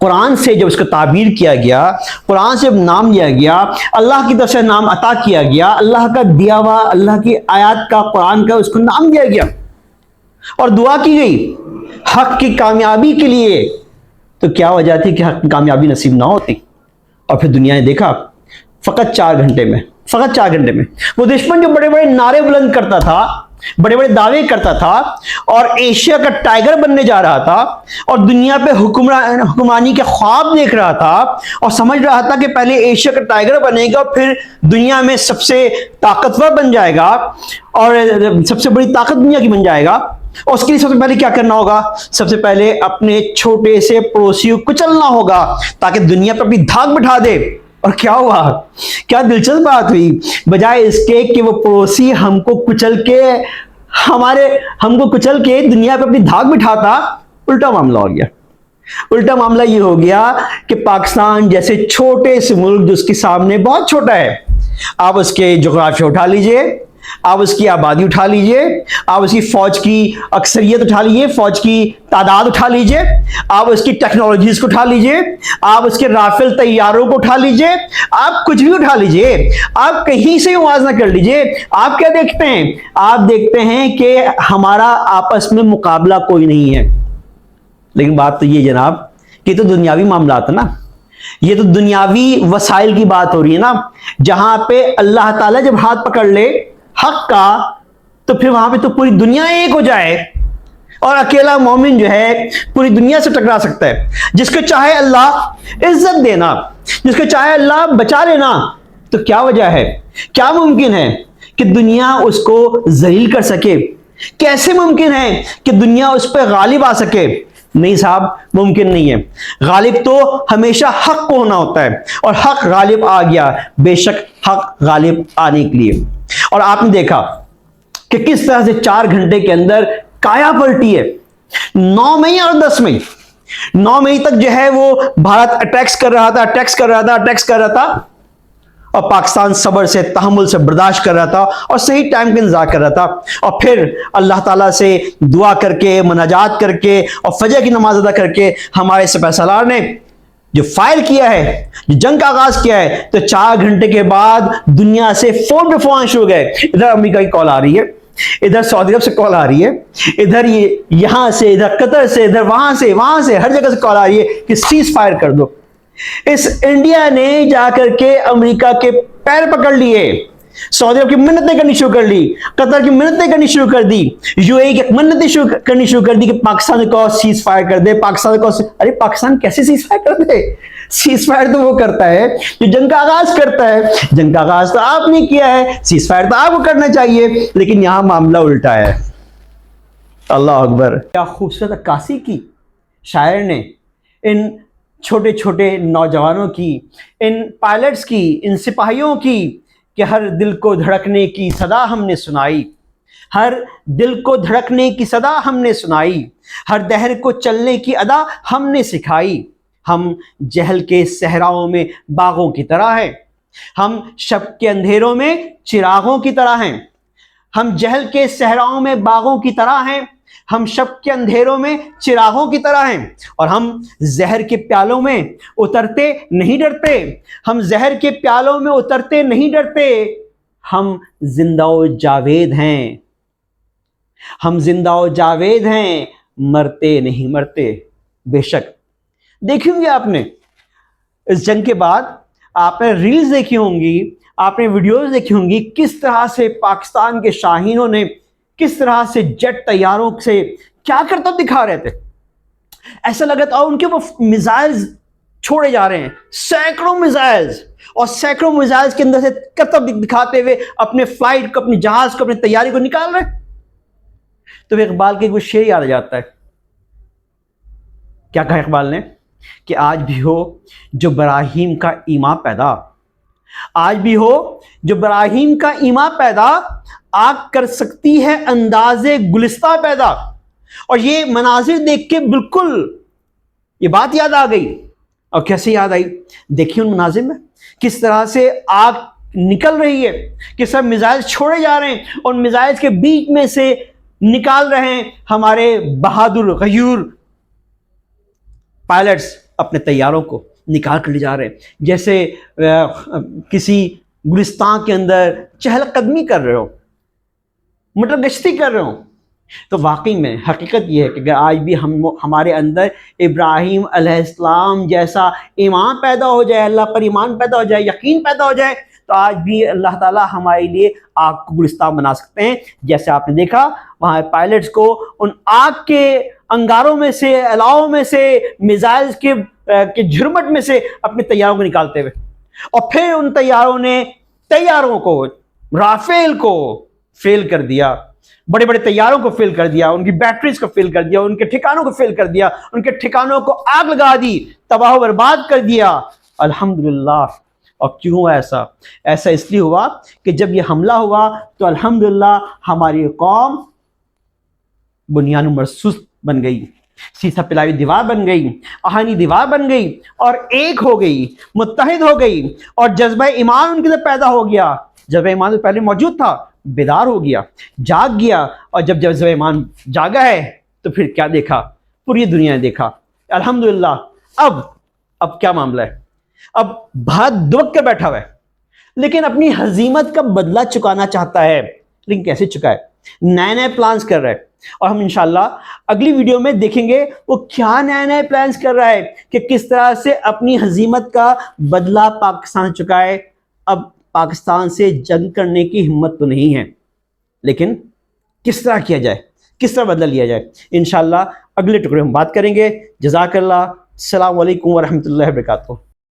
قرآن سے جب اس کو تعبیر کیا گیا، قرآن سے جب نام لیا گیا، اللہ کی طرف سے نام عطا کیا گیا، اللہ کا دیا ہوا، اللہ کی آیات کا، قرآن کا اس کو نام دیا گیا اور دعا کی گئی حق کی کامیابی کے لیے، تو کیا وجہ تھی کہ حق کی کامیابی نصیب نہ ہوتی؟ اور پھر دنیا نے دیکھا فقط 4 گھنٹے میں وہ دشمن جو بڑے بڑے نعرے بلند کرتا تھا، بڑے بڑے دعوے کرتا تھا اور ایشیا کا ٹائیگر بننے جا رہا تھا اور دنیا پہ حکمرانی کے خواب دیکھ رہا تھا اور سمجھ رہا تھا کہ پہلے ایشیا کا ٹائیگر بنے گا، پھر دنیا میں سب سے طاقتور بن جائے گا اور سب سے بڑی طاقت دنیا کی بن جائے گا، اور اس کے لیے سب سے پہلے کیا کرنا ہوگا؟ سب سے پہلے اپنے چھوٹے سے پڑوسی کو کچلنا ہوگا تاکہ دنیا پہ اپنی دھاک بٹھا دے۔ اور کیا ہوا؟ کیا دلچسپ بات ہوئی، بجائے اس کے کہ وہ پڑوسی ہم کو کچل کے دنیا پہ اپنی دھاک بٹھاتا، الٹا معاملہ ہو گیا۔ الٹا معاملہ یہ ہو گیا کہ پاکستان جیسے چھوٹے سے ملک جو اس کے سامنے بہت چھوٹا ہے، آپ اس کے جغرافیہ اٹھا لیجئے، آپ اس کی آبادی اٹھا لیجئے، آپ اس کی فوج کی اکثریت اٹھا لیجئے، فوج کی تعداد اٹھا لیجئے، آپ اس کی ٹیکنالوجیز کو اٹھا لیجئے، آپ اس کے رافیل طیاروں کو اٹھا لیجئے، آپ کچھ بھی اٹھا لیجئے، آپ کہیں سے موازنہ کر لیجئے، آپ کیا دیکھتے ہیں؟ آپ دیکھتے ہیں کہ ہمارا آپس میں مقابلہ کوئی نہیں ہے۔ لیکن بات تو یہ جناب کہ یہ تو دنیاوی معاملات ہے نا، یہ تو دنیاوی وسائل کی بات ہو رہی ہے نا، جہاں پہ اللہ تعالیٰ جب ہاتھ پکڑ لے حق کا تو پھر وہاں پہ تو پوری دنیا ایک ہو جائے اور اکیلا مومن جو ہے پوری دنیا سے ٹکرا سکتا ہے۔ جس کو چاہے اللہ عزت دینا، جس کو چاہے اللہ بچا لینا، تو کیا وجہ ہے؟ کیا ممکن ہے کہ دنیا اس کو ذلیل کر سکے؟ کیسے ممکن ہے کہ دنیا اس پہ غالب آ سکے؟ نہیں صاحب، ممکن نہیں ہے۔ غالب تو ہمیشہ حق کو ہونا ہوتا ہے اور حق غالب آ گیا، بے شک حق غالب آنے کے لیے۔ اور آپ نے دیکھا کہ کس طرح سے 4 گھنٹے کے اندر کایا پلٹی ہے۔ 9 مئی اور 10 مئی 9 مئی تک جو ہے وہ بھارت اٹیکس کر رہا تھا اور پاکستان صبر سے، تحمل سے برداشت کر رہا تھا اور صحیح ٹائم کا انتظار کر رہا تھا، اور پھر اللہ تعالیٰ سے دعا کر کے، مناجات کر کے اور فجر کی نماز ادا کر کے ہمارے سپہ سالار نے جو فائر کیا ہے، جو جنگ کا آغاز کیا ہے، تو 4 گھنٹے کے بعد دنیا سے فون پہ فون شروع ہو گئے۔ ادھر امریکہ کی کال آ رہی ہے، ادھر سعودی عرب سے کال آ رہی ہے، ادھر یہاں سے، ادھر قطر سے، ادھر وہاں سے ہر جگہ سے کال آ رہی ہے کہ سیز فائر کر دو۔ اس انڈیا نے جا کر کے امریکہ کے پیر پکڑ لیے، سعودی عرب کی منتیں کرنی شروع کر لی، قطر کی منتیں کرنی شروع کر دی، یو اے کی منتیں کرنی شروع کر دی کہ پاکستان کو سیز فائر کر دے، پاکستان کو۔ ارے پاکستان کیسے سیز فائر کر دے؟ سیز فائر تو وہ کرتا ہے جو جنگ کا آغاز کرتا ہے، جنگ کا آغاز تو آپ نے کیا ہے، سیز فائر تو آپ کو کرنا چاہیے، لیکن یہاں معاملہ الٹا ہے۔ اللہ اکبر! کیا خوبصورت عکاسی کی شاعر نے ان چھوٹے چھوٹے نوجوانوں کی، ان پائلٹس کی، ان سپاہیوں کی، کہ ہر دل کو دھڑکنے کی صدا ہم نے سنائی، ہر دل کو دھڑکنے کی صدا ہم نے سنائی، ہر دہر کو چلنے کی ادا ہم نے سکھائی۔ ہم جہل کے صحراؤں میں باغوں کی طرح ہیں، ہم شب کے اندھیروں میں چراغوں کی طرح ہیں، ہم جہل کے صحراؤں میں باغوں کی طرح ہیں، ہم شب کے اندھیروں میں چراغوں کی طرح ہیں، اور ہم زہر کے پیالوں میں اترتے نہیں ڈرتے، ہم زہر کے پیالوں میں اترتے نہیں ڈرتے، ہم زندہ و جاوید ہیں، ہم زندہ و جاوید ہیں، مرتے نہیں مرتے۔ بے شک دیکھی ہوں گی آپ نے اس جنگ کے بعد، آپ نے ریلز دیکھی ہوں گی، آپ نے ویڈیوز دیکھی ہوں گی، کس طرح سے پاکستان کے شاہینوں نے کس طرح سے جیٹ طیاروں سے کیا کرتا دکھا رہے تھے۔ ایسا لگ رہا تھا اور ان کے وہ میزائلز چھوڑے جا رہے ہیں، سینکڑوں میزائلز، اور سینکڑوں میزائلز کے اندر سے کرتب دکھاتے ہوئے اپنے فلائٹ کو، اپنے جہاز کو، اپنی تیاری کو نکال رہے ہیں۔ تو اقبال کے کوئی شعر یاد آ جاتا ہے۔ کیا کہا اقبال نے؟ کہ آج بھی ہو جو براہیم کا ایما پیدا، آج بھی ہو جو براہیم کا ایما پیدا، آگ کر سکتی ہے انداز گلستہ پیدا۔ اور یہ مناظر دیکھ کے بالکل یہ بات یاد آ گئی۔ اور کیسے یاد آئی؟ دیکھیے ان مناظر میں کس طرح سے آگ نکل رہی ہے، کس طرح میزائل چھوڑے جا رہے ہیں، اور میزائل کے بیچ میں سے نکال رہے ہیں ہمارے بہادر غیور پائلٹس، اپنے طیاروں کو نکال کر لے جا رہے ہیں، جیسے کسی گلستان کے اندر چہل قدمی کر رہے ہو، مٹر گشتی کر رہے ہو۔ تو واقعی میں حقیقت یہ ہے کہ اگر آج بھی ہمارے اندر ابراہیم علیہ السلام جیسا ایمان پیدا ہو جائے، اللہ پر ایمان پیدا ہو جائے، یقین پیدا ہو جائے، تو آج بھی اللہ تعالیٰ ہمارے لیے آگ کو گلستان بنا سکتے ہیں۔ جیسے آپ نے دیکھا وہاں پائلٹس کو ان آگ کے انگاروں میں سے، الاؤ میں سے، میزائل کے جھرمٹ میں سے اپنے طیاروں کو نکالتے ہوئے، اور پھر ان طیاروں کو رافیل کو فیل کر دیا، بڑے بڑے طیاروں کو فیل کر دیا، ان کی بیٹریز کو فیل کر دیا، ان کے ٹھکانوں کو فیل کر دیا، ان کے ٹھکانوں کو آگ لگا دی، تباہ و برباد کر دیا۔ الحمدللہ۔ اور کیوں ہوا ایسا اس لیے ہوا کہ جب یہ حملہ ہوا تو الحمدللہ ہماری قوم بنیان مرصوص بن گئی، سیسا پلائی دیوار بن گئی، آہنی دیوار بن گئی، اور ایک ہو گئی، متحد ہو گئی، اور جذبہ ایمان ان کے اندر پیدا ہو گیا۔ جذبہ ایمان تو پہلے موجود تھا، بیدار ہو گیا، جاگ گیا، اور جب جذبہ ایمان جاگا ہے تو پھر کیا دیکھا؟ پوری دنیا نے دیکھا۔ الحمدللہ۔ اب کیا معاملہ ہے؟ اب بھارت دبک کے بیٹھا ہوا ہے، لیکن اپنی ہزیمت کا بدلہ چکانا چاہتا ہے، لیکن کیسے چکائے؟ نئے پلانز کر رہا ہے، اور ہم انشاءاللہ اگلی ویڈیو میں دیکھیں گے وہ کیا نئے پلانز کر رہا ہے کہ کس طرح سے اپنی ہزیمت کا بدلہ پاکستان چکائے۔ اب پاکستان سے جنگ کرنے کی ہمت تو نہیں ہے، لیکن کس طرح کیا جائے، کس طرح بدلہ لیا جائے، انشاءاللہ اگلے ٹکڑے میں بات کریں گے۔ جزاک اللہ۔ السلام علیکم ورحمۃ اللہ وبرکاتہ۔